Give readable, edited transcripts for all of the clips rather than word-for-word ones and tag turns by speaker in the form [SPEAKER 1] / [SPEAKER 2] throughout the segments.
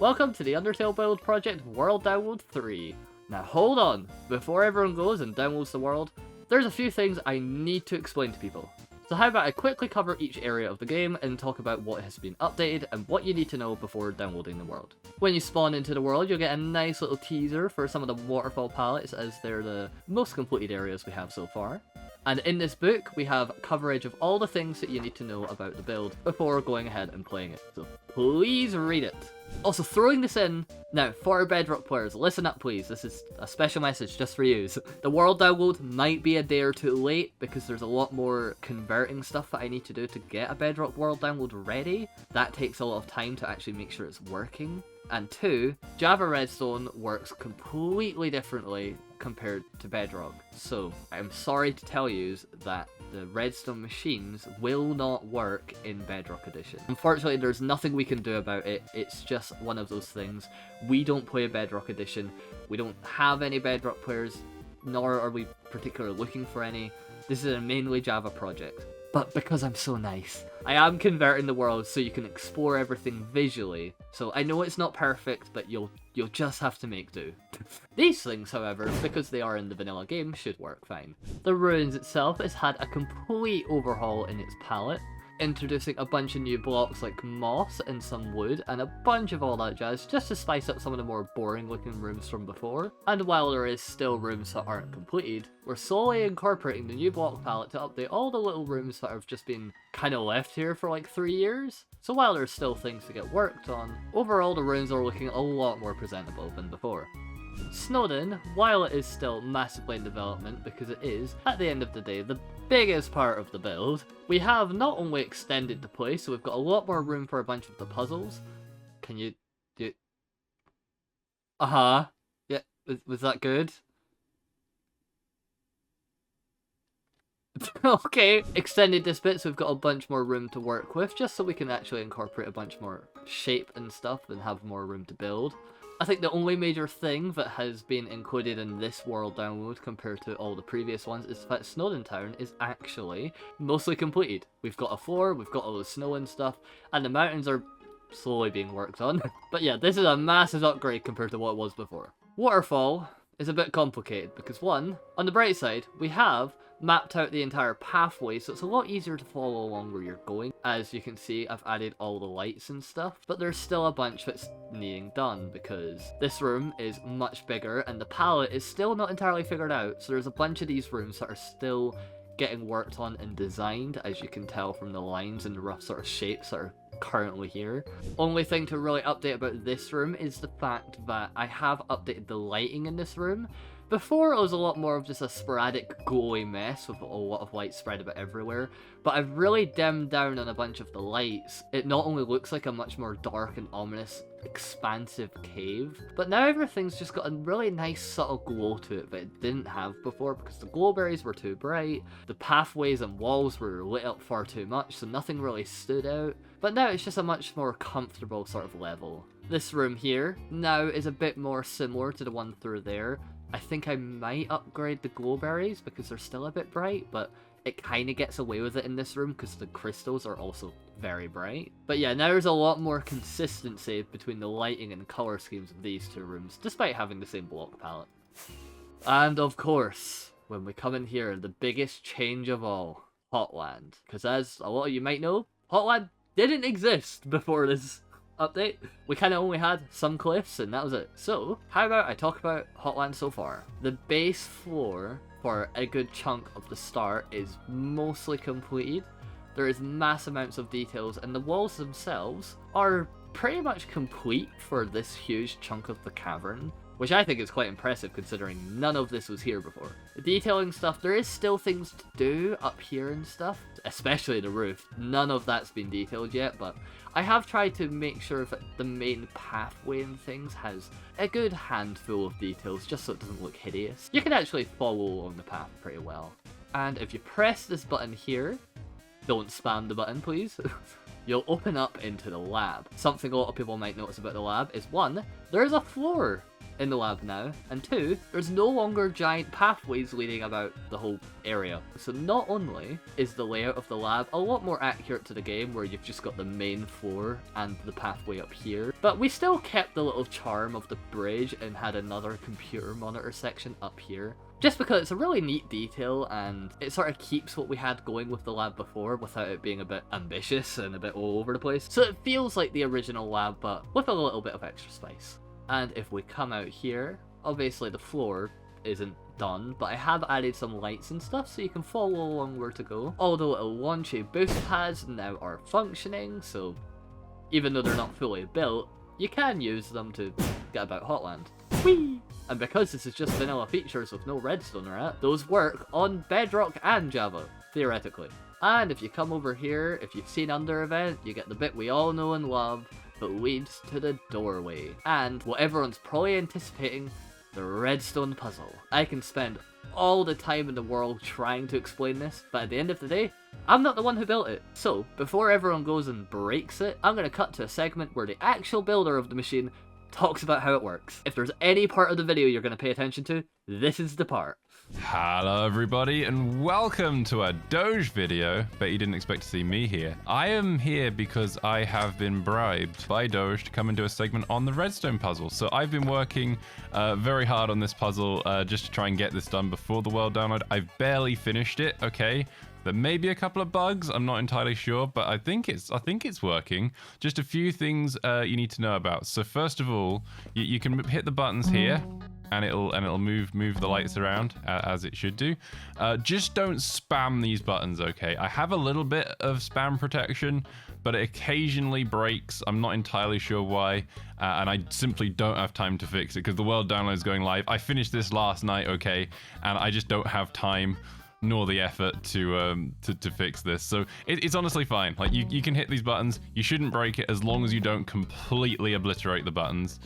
[SPEAKER 1] Welcome to the Undertale build project World Download 3. Now hold on, before everyone goes and downloads the world, there's a few things I need to explain to people. So how about I quickly cover each area of the game and talk about what has been updated and what you need to know before downloading the world. When you spawn into the world, you'll get a nice little teaser for some of the waterfall palettes, as they're the most completed areas we have so far. And in this book, we have coverage of all the things that you need to know about the build before going ahead and playing it. So please read it. Also, throwing this in, now, for our Bedrock players, listen up please, this is a special message just for you. So, the world download might be a day or two late because there's a lot more converting stuff that I need to do to get a Bedrock world download ready. That takes a lot of time to actually make sure it's working. And two, Java Redstone works completely differently compared to Bedrock. So, I'm sorry to tell you that the Redstone machines will not work in Bedrock Edition. Unfortunately, there's nothing we can do about it. It's just one of those things. We don't play Bedrock Edition. We don't have any Bedrock players, nor are we particularly looking for any. This is a mainly Java project. But because I'm so nice, I am converting the world so you can explore everything visually. So I know it's not perfect, but you'll just have to make do. These things, however, because they are in the vanilla game, should work fine. The ruins itself has had a complete overhaul in its palette, introducing a bunch of new blocks like moss and some wood and a bunch of all that jazz just to spice up some of the more boring looking rooms from before. And while there is still rooms that aren't completed, we're slowly incorporating the new block palette to update all the little rooms that have just been kind of left here for like 3 years. So while there's still things to get worked on, overall the rooms are looking a lot more presentable than before. Snowdon, while it is still massively in development because it is, at the end of the day, the biggest part of the build, we have not only extended the place, so we've got a lot more room for a bunch of the puzzles. Can you do... Uh-huh. Yeah, was that good? Okay, extended this bit so we've got a bunch more room to work with, just so we can actually incorporate a bunch more shape and stuff and have more room to build. I think the only major thing that has been included in this world download compared to all the previous ones is that Snowdon Town is actually mostly completed. We've got a floor, we've got all the snow and stuff, and the mountains are slowly being worked on. But yeah, this is a massive upgrade compared to what it was before. Waterfall is a bit complicated because one, on the bright side, we have mapped out the entire pathway, so it's a lot easier to follow along where you're going. As you can see, I've added all the lights and stuff, but there's still a bunch that's needing done because this room is much bigger and the palette is still not entirely figured out, so there's a bunch of these rooms that are still getting worked on and designed, as you can tell from the lines and the rough sort of shapes that are currently here. Only thing to really update about this room is the fact that I have updated the lighting in this room. Before, it was a lot more of just a sporadic glowy mess with a lot of light spread about everywhere, but I've really dimmed down on a bunch of the lights. It not only looks like a much more dark and ominous, expansive cave, but now everything's just got a really nice subtle glow to it that it didn't have before because the glowberries were too bright, the pathways and walls were lit up far too much, so nothing really stood out. But now it's just a much more comfortable sort of level. This room here now is a bit more similar to the one through there. I think I might upgrade the glowberries because they're still a bit bright, but it kind of gets away with it in this room because the crystals are also very bright. But yeah, now there's a lot more consistency between the lighting and colour schemes of these two rooms, despite having the same block palette. And of course, when we come in here, the biggest change of all, Hotland. Because as a lot of you might know, Hotland didn't exist before this update. We kind of only had some cliffs and that was it. So how about I talk about Hotland so far. The base floor for a good chunk of the start is mostly completed. There is mass amounts of details and the walls themselves are pretty much complete for this huge chunk of the cavern, which I think is quite impressive considering none of this was here before. The detailing stuff, there is still things to do up here and stuff, especially the roof. None of that's been detailed yet, but I have tried to make sure that the main pathway and things has a good handful of details just so it doesn't look hideous. You can actually follow along the path pretty well. And if you press this button here, don't spam the button please, you'll open up into the lab. Something a lot of people might notice about the lab is one, there's a floor. in the lab now, and 2, there's no longer giant pathways leading about the whole area. So not only is the layout of the lab a lot more accurate to the game, where you've just got the main floor and the pathway up here, but we still kept the little charm of the bridge and had another computer monitor section up here. Just because it's a really neat detail, and it sort of keeps what we had going with the lab before without it being a bit ambitious and a bit all over the place. So it feels like the original lab, but with a little bit of extra spice. And if we come out here, obviously the floor isn't done, but I have added some lights and stuff so you can follow along where to go. All the little launchy boost pads now are functioning, so even though they're not fully built, you can use them to get about Hotland. Whee! And because this is just vanilla features with no redstone or at, those work on Bedrock and Java, theoretically. And if you come over here, if you've seen Under Event, you get the bit we all know and love that leads to the doorway. And what everyone's probably anticipating, the redstone puzzle. I can spend all the time in the world trying to explain this, but at the end of the day, I'm not the one who built it. So, before everyone goes and breaks it, I'm going to cut to a segment where the actual builder of the machine talks about how it works. If there's any part of the video you're going to pay attention to, this is the part.
[SPEAKER 2] Hello everybody and welcome to a Doge video. Bet you didn't expect to see me here. I am here because I have been bribed by Doge to come and do a segment on the redstone puzzle. So I've been working very hard on this puzzle just to try and get this done before the world download. I've barely finished it, okay? There may be a couple of bugs, I'm not entirely sure, but I think it's working. Just a few things you need to know about. So first of all, you can hit the buttons here, and it'll move the lights around as it should do. Just don't spam these buttons, okay? I have a little bit of spam protection, but it occasionally breaks. I'm not entirely sure why, and I simply don't have time to fix it because the world download is going live. I finished this last night, okay, and I just don't have time nor the effort to fix this. So it's honestly fine. Like you can hit these buttons. You shouldn't break it as long as you don't completely obliterate the buttons.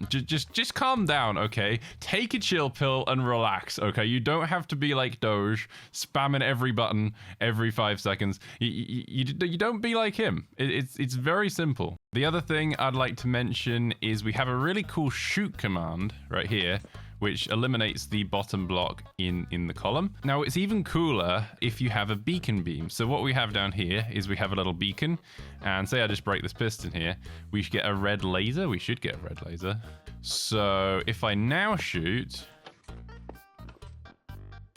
[SPEAKER 2] Just calm down, okay? Take a chill pill and relax, okay? You don't have to be like Doge, spamming every button every 5 seconds. You don't be like him. It's very simple. The other thing I'd like to mention is we have a really cool shoot command right here, which eliminates the bottom block in the column. Now, it's even cooler if you have a beacon beam. So what we have down here is we have a little beacon, and say I just break this piston here, we should get a red laser. We should get a red laser. So if I now shoot,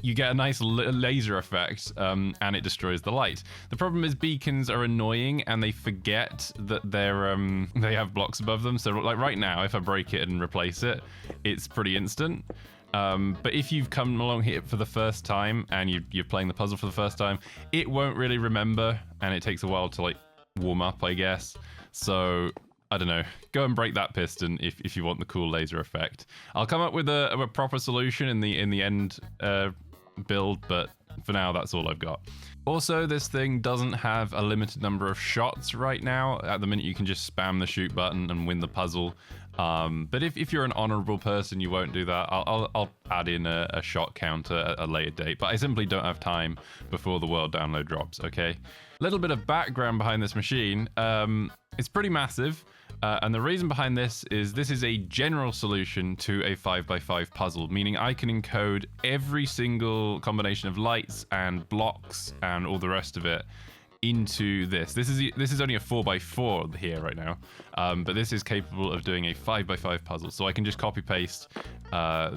[SPEAKER 2] you get a nice laser effect, and it destroys the light. The problem is beacons are annoying, and they forget that they have blocks above them. So like right now, if I break it and replace it, it's pretty instant. But if you've come along here for the first time and you're playing the puzzle for the first time, it won't really remember, and it takes a while to like warm up, I guess. So I don't know, go and break that piston if you want the cool laser effect. I'll come up with a proper solution in the end build, but for now that's all I've got. Also, this thing doesn't have a limited number of shots right now. At the minute you can just spam the shoot button and win the puzzle. But if you're an honorable person, you won't do that. I'll add in a shot counter at a later date, but I simply don't have time before the world download drops, okay? Little bit of background behind this machine. It's pretty massive. And the reason behind this is a general solution to a 5x5 puzzle, meaning I can encode every single combination of lights and blocks and all the rest of it into this. This is only a 4x4 here right now, but this is capable of doing a 5x5 puzzle. So I can just copy paste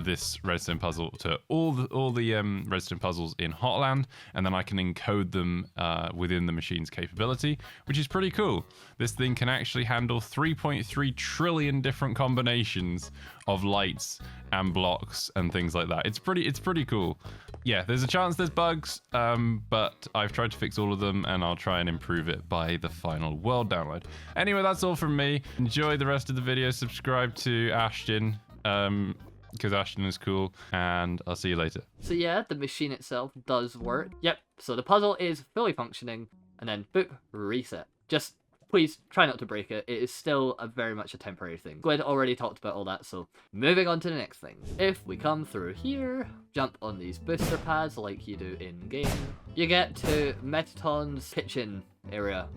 [SPEAKER 2] this redstone puzzle to all the redstone puzzles in Hotland, and then I can encode them within the machine's capability, which is pretty cool. This thing can actually handle 3.3 trillion different combinations of lights and blocks and things like that. It's pretty cool. Yeah, there's a chance there's bugs, but I've tried to fix all of them, and I'll try and improve it by the final world download. Anyway, that's all from me. Enjoy the rest of the video. Subscribe to Ashton, because Ashton is cool, and I'll see you later.
[SPEAKER 1] So yeah, the machine itself does work. Yep, so the puzzle is fully functioning, and then boop, reset. Just please try not to break it. It is still very much a temporary thing. Gwyd already talked about all that, so moving on to the next thing. If we come through here, jump on these booster pads like you do in game, you get to Metaton's kitchen area.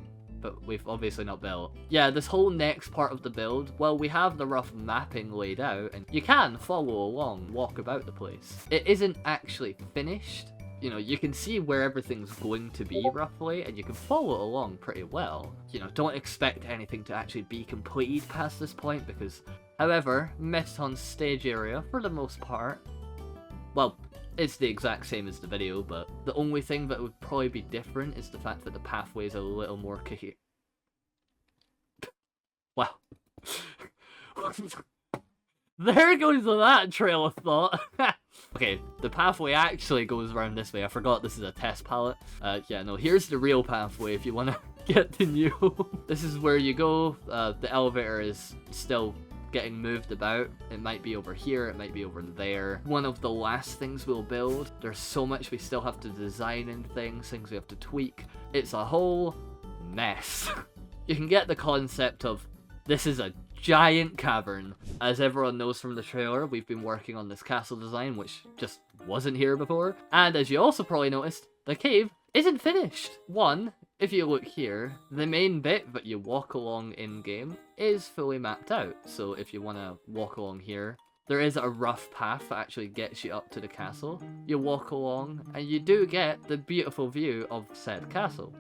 [SPEAKER 1] but we've obviously not built. Yeah, this whole next part of the build, well, we have the rough mapping laid out, and you can follow along, walk about the place. It isn't actually finished. You know, you can see where everything's going to be roughly, and you can follow along pretty well. You know, don't expect anything to actually be completed past this point, because, however, Mettaton's stage area, for the most part, well, it's the exact same as the video, but the only thing that would probably be different is the fact that the pathway is a little more kicky. Wow. There goes that trail of thought. Okay, the pathway actually goes around this way. I forgot this is a test palette. Yeah, no, here's the real pathway if you want to get the new. This is where you go. The elevator is still getting moved about. It might be over here, it might be over there. One of the last things we'll build. There's so much we still have to design in things we have to tweak. It's a whole mess. You can get the concept of this is a giant cavern. As everyone knows from the trailer, we've been working on this castle design, which just wasn't here before. And as you also probably noticed, the cave isn't finished. One, if you look here, the main bit that you walk along in-game is fully mapped out. So if you want to walk along here, there is a rough path that actually gets you up to the castle. You walk along, and you do get the beautiful view of said castle.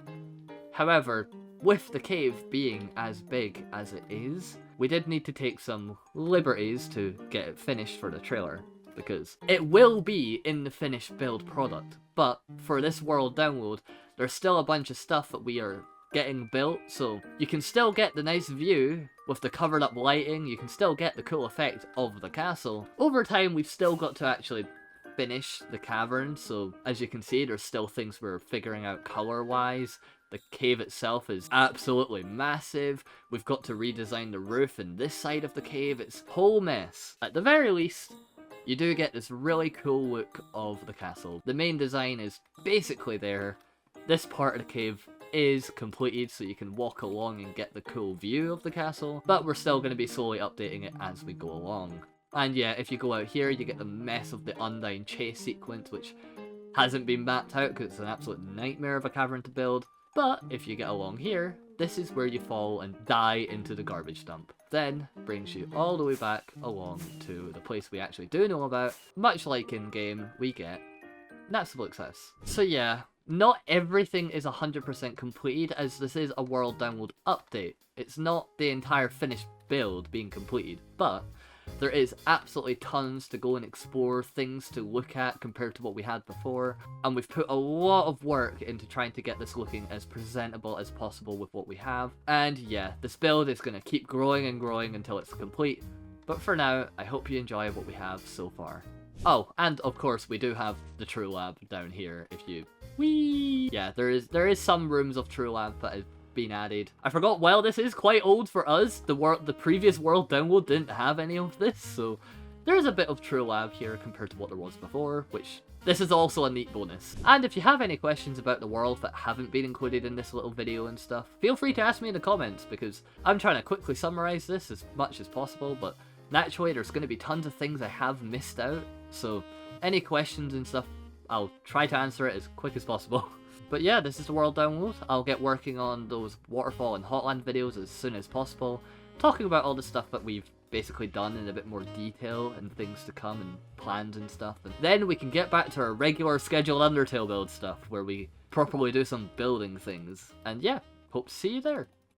[SPEAKER 1] However, with the cave being as big as it is, we did need to take some liberties to get it finished for the trailer, because it will be in the finished build product, but for this world download, there's still a bunch of stuff that we are getting built, so you can still get the nice view with the covered up lighting, you can still get the cool effect of the castle. Over time, we've still got to actually finish the cavern, so as you can see, there's still things we're figuring out color-wise. The cave itself is absolutely massive. We've got to redesign the roof and this side of the cave. It's a whole mess. At the very least, you do get this really cool look of the castle. The main design is basically there. This part of the cave is completed, so you can walk along and get the cool view of the castle, but we're still going to be slowly updating it as we go along. And yeah, if you go out here, you get the mess of the Undyne chase sequence, which hasn't been mapped out because it's an absolute nightmare of a cavern to build. But if you get along here, this is where you fall and die into the garbage dump. Then brings you all the way back along to the place we actually do know about. Much like in game, we get Natsuble Success. So yeah, not everything is 100% completed, as this is a world download update. It's not the entire finished build being completed, but there is absolutely tons to go and explore, things to look at compared to what we had before, and we've put a lot of work into trying to get this looking as presentable as possible with what we have. And yeah, this build is going to keep growing and growing until it's complete, but for now, I hope you enjoy what we have so far. Oh, and of course we do have the True Lab down here if you... Whee! Yeah, there is some rooms of True Lab that have been added. I forgot, while this is quite old for us, the previous world download didn't have any of this, so there is a bit of True Lab here compared to what there was before, which this is also a neat bonus. And if you have any questions about the world that haven't been included in this little video and stuff, feel free to ask me in the comments, because I'm trying to quickly summarize this as much as possible, but naturally there's going to be tons of things I have missed out, so any questions and stuff, I'll try to answer it as quick as possible. But yeah, this is the world download. I'll get working on those waterfall and hotland videos as soon as possible, talking about all the stuff that we've basically done in a bit more detail and things to come and plans and stuff. And then we can get back to our regular scheduled Undertale build stuff, where we properly do some building things. And yeah, hope to see you there.